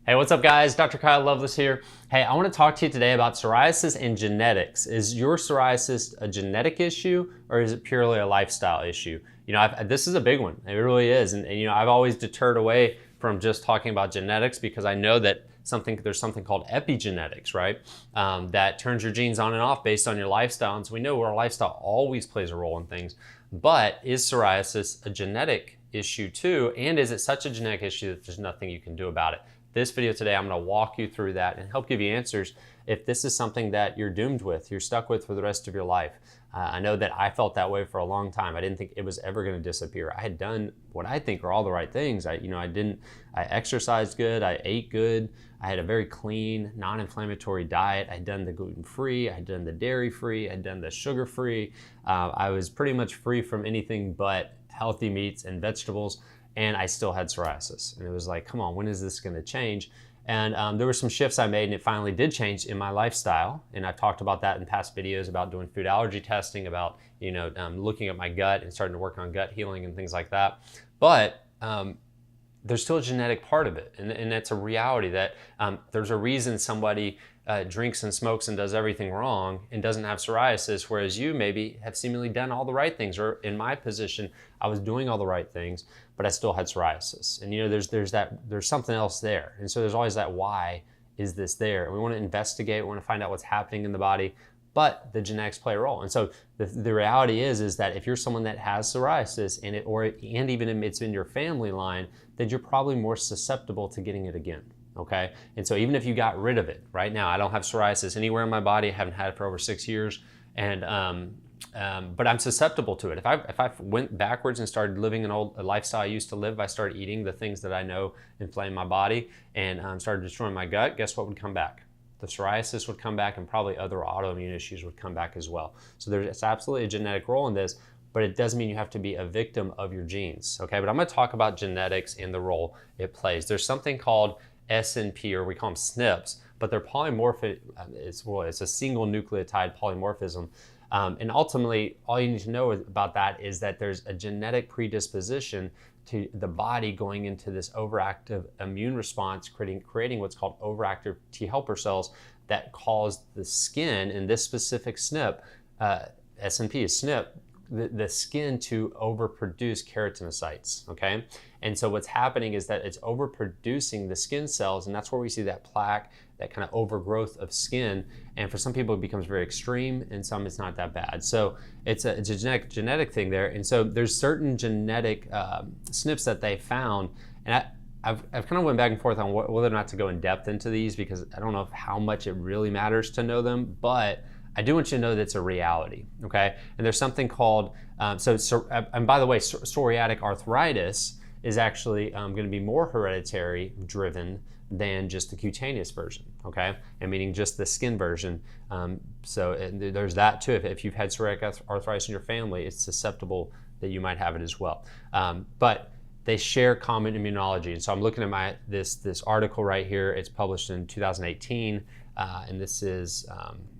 Hey, what's up guys? Dr. Kyle Loveless here. Hey, I want to talk to you today about psoriasis and genetics. Is your psoriasis a genetic issue or is it purely a lifestyle issue? This is a big one. It really is. And I've always deterred away from just talking about genetics because I know that there's something called epigenetics, right? That turns your genes on and off based on your lifestyle. And so we know our lifestyle always plays a role in things. But is psoriasis a genetic issue too? And is it such a genetic issue that there's nothing you can do about it? This video today, I'm going to walk you through that and help give you answers if this is something that you're doomed with, you're stuck with for the rest of your life. I know that I felt that way for a long time. I didn't think it was ever going to disappear. I had done what I think are all the right things. I exercised good, I ate good, I had a very clean, non-inflammatory diet. I had done the gluten-free, I had done the dairy-free, I had done the sugar-free. I was pretty much free from anything but healthy meats and vegetables. And I still had psoriasis. And it was like, come on, when is this gonna change? And there were some shifts I made and it finally did change in my lifestyle. And I've talked about that in past videos about doing food allergy testing, about looking at my gut and starting to work on gut healing and things like that. But there's still a genetic part of it. And that's a reality that there's a reason somebody drinks and smokes and does everything wrong and doesn't have psoriasis, whereas you maybe have seemingly done all the right things, or in my position, I was doing all the right things, but I still had psoriasis. And there's something else there. And so there's always that, why is this there? And we want to investigate, we want to find out what's happening in the body, but the genetics play a role. And so the reality is that if you're someone that has psoriasis and even if it's in your family line, then you're probably more susceptible to getting it again. Okay, and so even if you got rid of it right now, I don't have psoriasis anywhere in my body. I haven't had it for over 6 years, and but I'm susceptible to it. If I went backwards and started living a lifestyle I used to live, I started eating the things that I know inflame my body and started destroying my gut. Guess what would come back? The psoriasis would come back, and probably other autoimmune issues would come back as well. So there's absolutely a genetic role in this, but it doesn't mean you have to be a victim of your genes. Okay, but I'm going to talk about genetics and the role it plays. There's something called SNP, or we call them SNPs, but they're polymorphic. It's a single nucleotide polymorphism. And ultimately, all you need to know about that is that there's a genetic predisposition to the body going into this overactive immune response, creating what's called overactive T helper cells that cause the skin, in this specific SNP, SNP is SNP, the skin to overproduce keratinocytes, okay? And so what's happening is that it's overproducing the skin cells, and that's where we see that plaque, that kind of overgrowth of skin. And for some people, it becomes very extreme, and some it's not that bad. So it's a genetic thing there. And so there's certain genetic SNPs that they found, and I've kind of went back and forth on whether or not to go in depth into these, because I don't know how much it really matters to know them, but I do want you to know that it's a reality, okay? And there's something called, and by the way, psoriatic arthritis is actually going to be more hereditary driven than just the cutaneous version, okay? And meaning just the skin version. There's that too. If you've had psoriatic arthritis in your family, it's susceptible that you might have it as well. But they share common immunology. And so I'm looking at this article right here. It's published in 2018. And this is,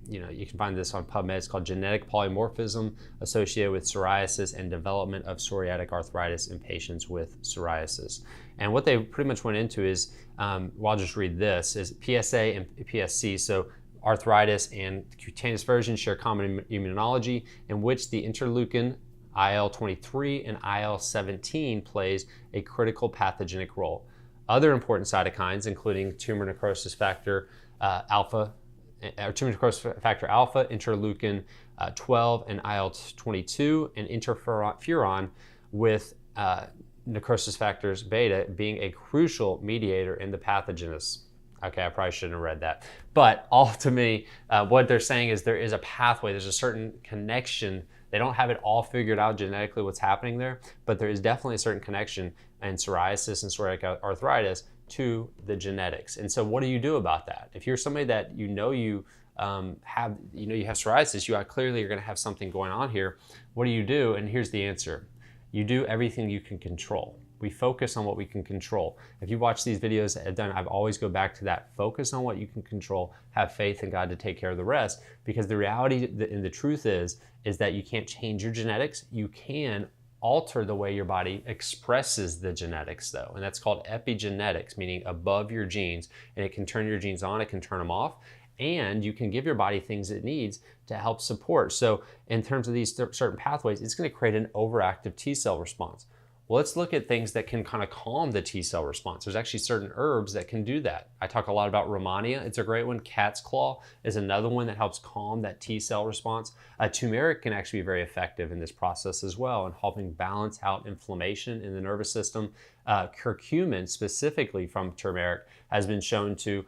you can find this on PubMed. It's called Genetic Polymorphism Associated with Psoriasis and Development of Psoriatic Arthritis in Patients with Psoriasis. And what they pretty much went into is, I'll just read this, is PSA and PSC. So arthritis and cutaneous versions share common immunology, in which the interleukin IL-23 and IL-17 plays a critical pathogenic role. Other important cytokines, including tumor necrosis factor alpha, interleukin 12 and IL-22, and interferon with necrosis factors beta being a crucial mediator in the pathogenesis. Okay, I probably shouldn't have read that. But ultimately, what they're saying is there is a pathway, there's a certain connection. They don't have it all figured out genetically what's happening there, but there is definitely a certain connection in psoriasis and psoriatic arthritis to the genetics. And so what do you do about that? If you're somebody that you have psoriasis, you clearly are going to have something going on here. What do you do? And here's the answer. You do everything you can control. We focus on what we can control. If you watch these videos I've done, I've always go back to that. Focus on what you can control. Have faith in God to take care of the rest. Because the reality and the truth is that you can't change your genetics. You can alter the way your body expresses the genetics though, and that's called epigenetics, meaning above your genes, and it can turn your genes on, it can turn them off, and you can give your body things it needs to help support. So in terms of these certain pathways, it's going to create an overactive T cell response. Well, let's look at things that can kind of calm the T cell response. There's actually certain herbs that can do that. I talk a lot about Romania. It's a great one. Cat's claw is another one that helps calm that T cell response. Turmeric can actually be very effective in this process as well, in helping balance out inflammation in the nervous system. Curcumin, specifically from turmeric, has been shown to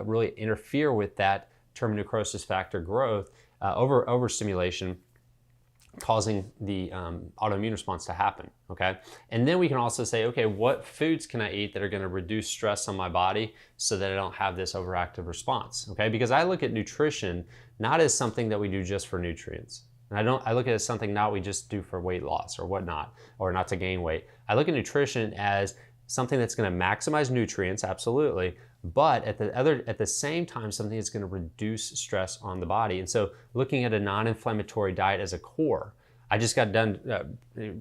really interfere with that termonecrosis factor growth, overstimulation, causing the autoimmune response to happen, okay? And then we can also say, okay, what foods can I eat that are gonna reduce stress on my body so that I don't have this overactive response, okay? Because I look at nutrition not as something that we do just for nutrients. And I look at it as something not we just do for weight loss or whatnot, or not to gain weight. I look at nutrition as something that's gonna maximize nutrients, absolutely, but at the same time, something that's going to reduce stress on the body. And so looking at a non-inflammatory diet as a core, I just got done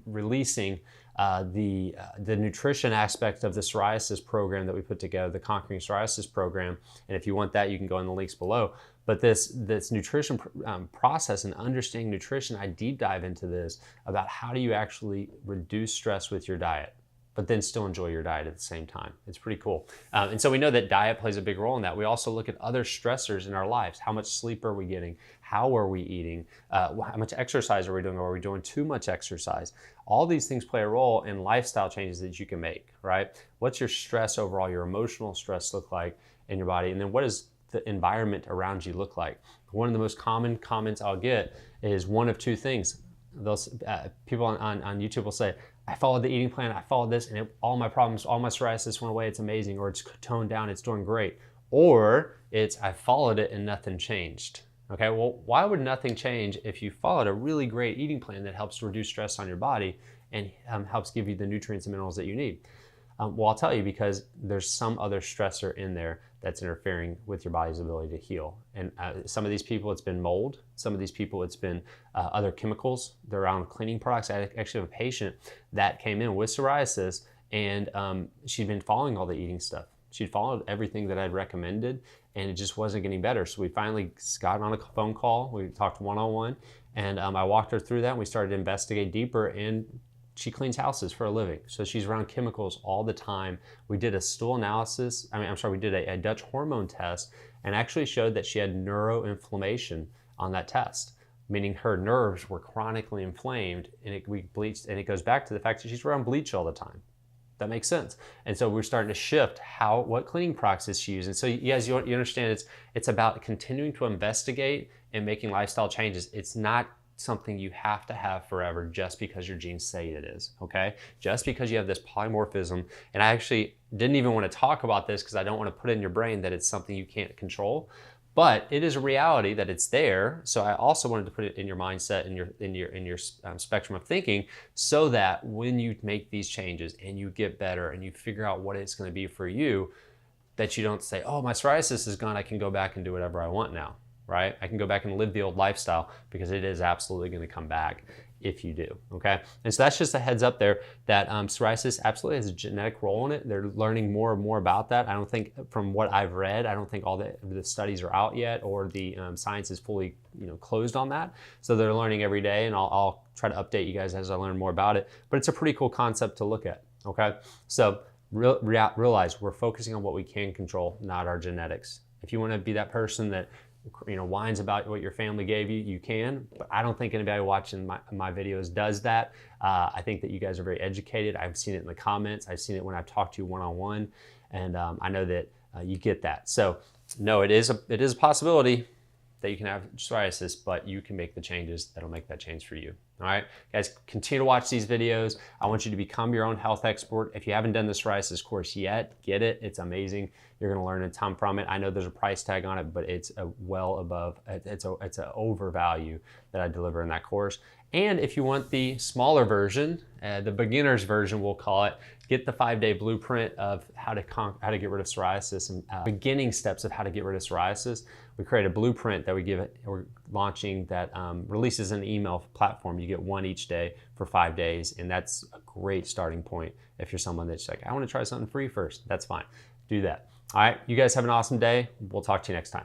releasing the nutrition aspect of the psoriasis program that we put together, the Conquering Psoriasis program. And if you want that, you can go in the links below. But this nutrition process and understanding nutrition, I deep dive into this about how do you actually reduce stress with your diet, but then still enjoy your diet at the same time. It's pretty cool. And so we know that diet plays a big role in that. We also look at other stressors in our lives. How much sleep are we getting? How are we eating? How much exercise are we doing? Or are we doing too much exercise? All these things play a role in lifestyle changes that you can make, right? What's your stress overall, your emotional stress look like in your body? And then what does the environment around you look like? One of the most common comments I'll get is one of two things. Those people on YouTube will say, I followed the eating plan, I followed this, and all my problems, all my psoriasis went away, it's amazing, or it's toned down, it's doing great. Or it's, I followed it and nothing changed. Okay, well, why would nothing change if you followed a really great eating plan that helps reduce stress on your body and helps give you the nutrients and minerals that you need? Well, I'll tell you, because there's some other stressor in there that's interfering with your body's ability to heal. And some of these people, it's been mold. Some of these people, it's been other chemicals. They're around cleaning products. I actually have a patient that came in with psoriasis, and she'd been following all the eating stuff. She'd followed everything that I'd recommended, and it just wasn't getting better. So we finally got on a phone call. We talked one-on-one, and I walked her through that, and we started to investigate deeper, and she cleans houses for a living. So she's around chemicals all the time. We did a stool analysis. We did a Dutch hormone test, and actually showed that she had neuroinflammation on that test, meaning her nerves were chronically inflamed, and we bleached, and it goes back to the fact that she's around bleach all the time. That makes sense. And so we're starting to shift what cleaning products is she using. So yes, you understand it's about continuing to investigate and making lifestyle changes. It's not something you have to have forever just because your genes say it is, okay? Just because you have this polymorphism, and I actually didn't even want to talk about this because I don't want to put it in your brain that it's something you can't control, but it is a reality that it's there. So I also wanted to put it in your mindset, in your spectrum of thinking, so that when you make these changes and you get better and you figure out what it's going to be for you, that you don't say, oh, my psoriasis is gone, I can go back and do whatever I want now. Right? I can go back and live the old lifestyle, because it is absolutely going to come back if you do, okay? And so that's just a heads up there that psoriasis absolutely has a genetic role in it. They're learning more and more about that. I don't think, from what I've read, I don't think all the studies are out yet, or the science is fully closed on that. So they're learning every day, and I'll try to update you guys as I learn more about it. But it's a pretty cool concept to look at, okay? So realize we're focusing on what we can control, not our genetics. If you want to be that person that whines about what your family gave you, you can, but I don't think anybody watching my videos does that. I think that you guys are very educated. I've seen it in the comments. I've seen it when I've talked to you one-on-one, and I know that you get that. So no, it is a possibility that you can have psoriasis, but you can make the changes that'll make that change for you. All right, guys, continue to watch these videos. I want you to become your own health expert. If you haven't done the psoriasis course yet, get it. It's amazing. You're gonna learn a ton from it. I know there's a price tag on it, but it's well above, it's an overvalue that I deliver in that course. And if you want the smaller version, the beginner's version, we'll call it, get the 5-day blueprint of how to get rid of psoriasis and beginning steps of how to get rid of psoriasis. We create a blueprint that we're launching that releases an email platform. You get one each day for 5 days, and that's a great starting point if you're someone that's like, I want to try something free first. That's fine. Do that. All right, you guys have an awesome day. We'll talk to you next time.